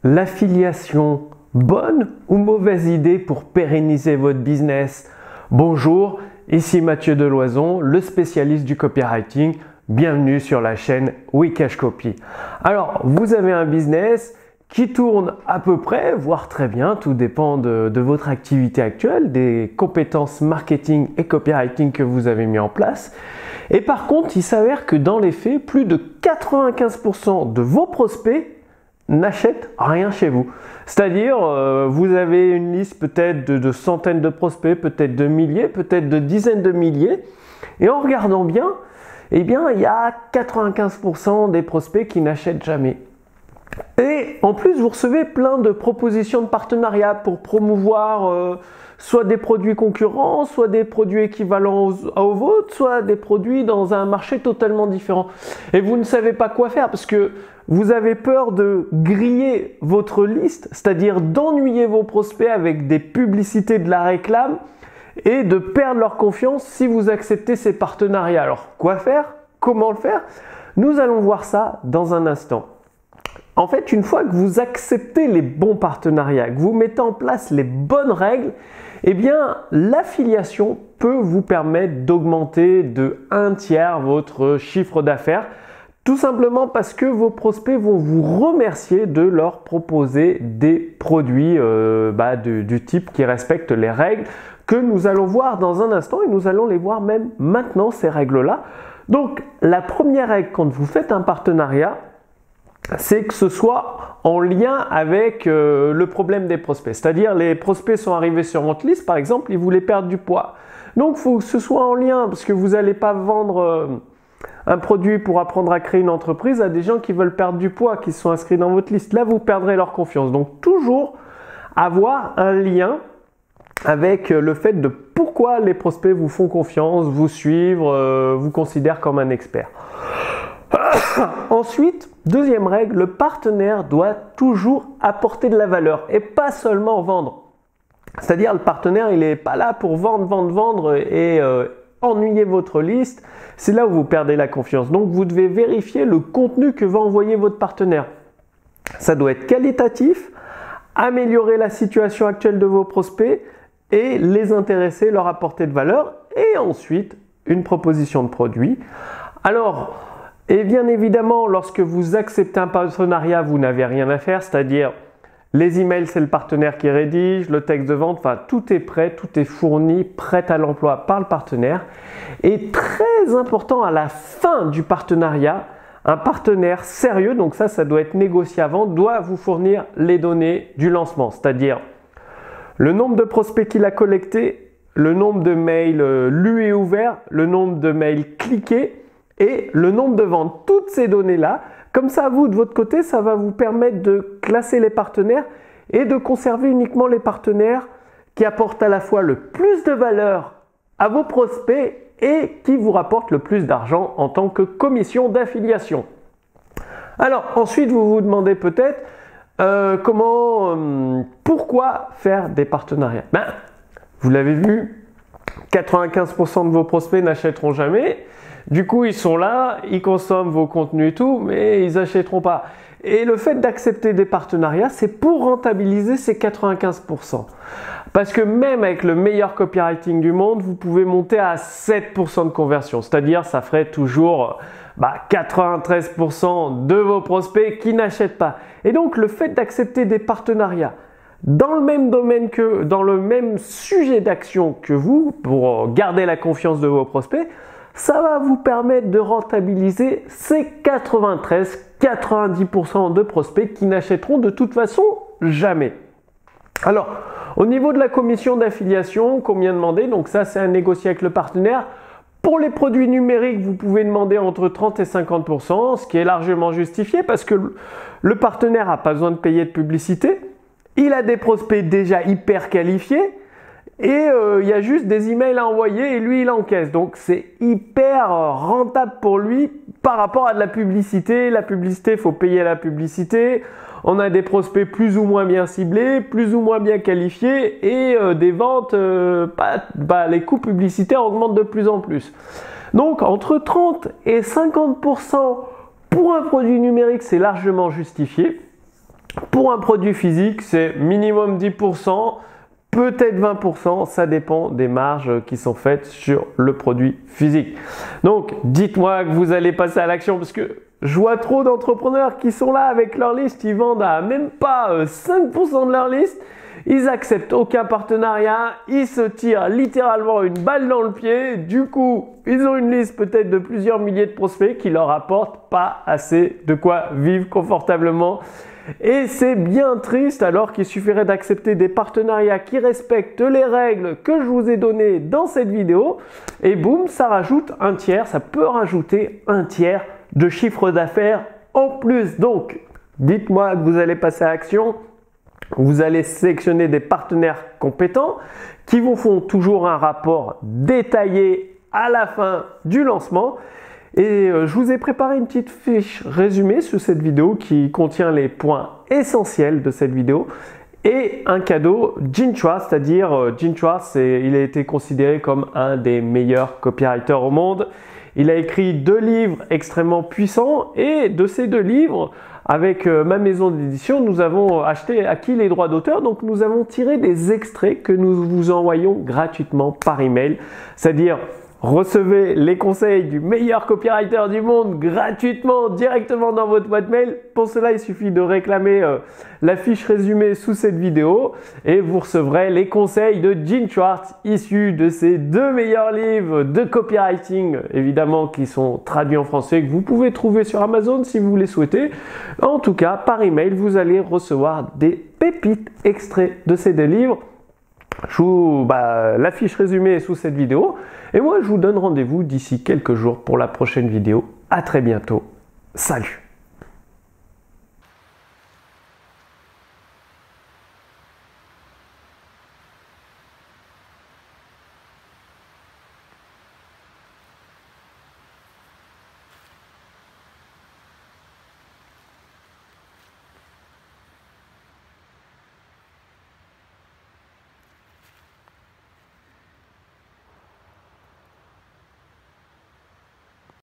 L'affiliation, bonne ou mauvaise idée pour pérenniser votre business? Bonjour, ici Mathieu Deloison, le spécialiste du copywriting. Bienvenue sur la chaîne Wikash Copy. Alors, vous avez un business qui tourne à peu près, voire très bien, tout dépend de votre activité actuelle, des compétences marketing et copywriting que vous avez mis en place. Et par contre, il s'avère que dans les faits, plus de 95% de vos prospects n'achètent rien chez vous. C'est-à-dire, vous avez une liste peut-être de centaines de prospects, peut-être de milliers, peut-être de dizaines de milliers. Et en regardant bien, eh bien, il y a 95% des prospects qui n'achètent jamais. Et en plus, vous recevez plein de propositions de partenariat pour promouvoir soit des produits concurrents, soit des produits équivalents aux vôtres, soit des produits dans un marché totalement différent. Et vous ne savez pas quoi faire parce que vous avez peur de griller votre liste, c'est-à-dire d'ennuyer vos prospects avec des publicités de la réclame et de perdre leur confiance si vous acceptez ces partenariats. Alors, quoi faire? Comment le faire? Nous allons voir ça dans un instant. En fait, une fois que vous acceptez les bons partenariats, que vous mettez en place les bonnes règles, eh bien, l'affiliation peut vous permettre d'augmenter de 1/3 votre chiffre d'affaires, tout simplement parce que vos prospects vont vous remercier de leur proposer des produits du type qui respectent les règles que nous allons voir dans un instant et nous allons les voir même maintenant, ces règles-là. Donc, la première règle quand vous faites un partenariat, c'est que ce soit en lien avec le problème des prospects. C'est-à-dire, les prospects sont arrivés sur votre liste, par exemple, ils voulaient perdre du poids. Donc, il faut que ce soit en lien, parce que vous n'allez pas vendre un produit pour apprendre à créer une entreprise à des gens qui veulent perdre du poids, qui sont inscrits dans votre liste. Là, vous perdrez leur confiance. Donc, toujours avoir un lien avec le fait de pourquoi les prospects vous font confiance, vous suivent, vous considèrent comme un expert. Ensuite, deuxième règle, le partenaire doit toujours apporter de la valeur et pas seulement vendre. C'est-à-dire, le partenaire, il n'est pas là pour vendre et ennuyer votre liste. C'est là où vous perdez la confiance. Donc, vous devez vérifier le contenu que va envoyer votre partenaire. Ça doit être qualitatif, améliorer la situation actuelle de vos prospects et les intéresser, leur apporter de valeur. Et ensuite, une proposition de produit. Alors, et bien évidemment, lorsque vous acceptez un partenariat, vous n'avez rien à faire, c'est-à-dire les emails, c'est le partenaire qui rédige, le texte de vente, enfin tout est prêt, tout est fourni, prêt à l'emploi par le partenaire. Et très important à la fin du partenariat, un partenaire sérieux, donc ça doit être négocié avant, doit vous fournir les données du lancement, c'est-à-dire le nombre de prospects qu'il a collectés, le nombre de mails lus et ouverts, le nombre de mails cliqués, et le nombre de ventes. Toutes ces données-là, comme ça, vous, de votre côté, ça va vous permettre de classer les partenaires et de conserver uniquement les partenaires qui apportent à la fois le plus de valeur à vos prospects et qui vous rapportent le plus d'argent en tant que commission d'affiliation. Alors, ensuite, vous vous demandez peut-être pourquoi faire des partenariats? Vous l'avez vu, 95% de vos prospects n'achèteront jamais. Du coup, ils sont là, ils consomment vos contenus et tout, mais ils n'achèteront pas. Et le fait d'accepter des partenariats, c'est pour rentabiliser ces 95%. Parce que même avec le meilleur copywriting du monde, vous pouvez monter à 7% de conversion. C'est-à-dire, ça ferait toujours 93% de vos prospects qui n'achètent pas. Et donc, le fait d'accepter des partenariats dans le même domaine que, dans le même sujet d'action que vous, pour garder la confiance de vos prospects, ça va vous permettre de rentabiliser ces 93-90% de prospects qui n'achèteront de toute façon jamais. Alors, au niveau de la commission d'affiliation, combien demander? Donc ça, c'est à négocier avec le partenaire. Pour les produits numériques, vous pouvez demander entre 30 et 50%, ce qui est largement justifié parce que le partenaire n'a pas besoin de payer de publicité. Il a des prospects déjà hyper qualifiés. Et il y a juste des emails à envoyer et lui, il encaisse. Donc, c'est hyper rentable pour lui par rapport à de la publicité. La publicité, il faut payer la publicité. On a des prospects plus ou moins bien ciblés, plus ou moins bien qualifiés et des ventes, les coûts publicitaires augmentent de plus en plus. Donc, entre 30 et 50% pour un produit numérique, c'est largement justifié. Pour un produit physique, c'est minimum 10%, peut-être 20%, ça dépend des marges qui sont faites sur le produit physique. Donc, dites-moi que vous allez passer à l'action parce que je vois trop d'entrepreneurs qui sont là avec leur liste, ils vendent à même pas 5% de leur liste. Ils acceptent aucun partenariat, ils se tirent littéralement une balle dans le pied. Du coup, ils ont une liste peut-être de plusieurs milliers de prospects qui leur apportent pas assez de quoi vivre confortablement. Et c'est bien triste alors qu'il suffirait d'accepter des partenariats qui respectent les règles que je vous ai données dans cette vidéo. Et boum, ça rajoute un tiers, ça peut rajouter un tiers de chiffre d'affaires en plus. Donc, dites-moi que vous allez passer à l'action. Vous allez sélectionner des partenaires compétents qui vous font toujours un rapport détaillé à la fin du lancement. Et je vous ai préparé une petite fiche résumée sur cette vidéo qui contient les points essentiels de cette vidéo et un cadeau Gene Schwartz, c'est-à-dire Gene Schwartz, il a été considéré comme un des meilleurs copywriters au monde. Il a écrit 2 livres extrêmement puissants et de ces 2 livres, avec ma maison d'édition, nous avons acquis les droits d'auteur, donc nous avons tiré des extraits que nous vous envoyons gratuitement par email, c'est-à-dire recevez les conseils du meilleur copywriter du monde gratuitement directement dans votre boîte mail. Pour cela, il suffit de réclamer la fiche résumée sous cette vidéo et vous recevrez les conseils de Gene Schwartz issus de ces 2 meilleurs livres de copywriting, évidemment qui sont traduits en français, que vous pouvez trouver sur Amazon si vous les souhaitez. En tout cas, par email, vous allez recevoir des pépites extraits de ces 2 livres. La fiche résumée est sous cette vidéo. Et moi, je vous donne rendez-vous d'ici quelques jours pour la prochaine vidéo. À très bientôt. Salut!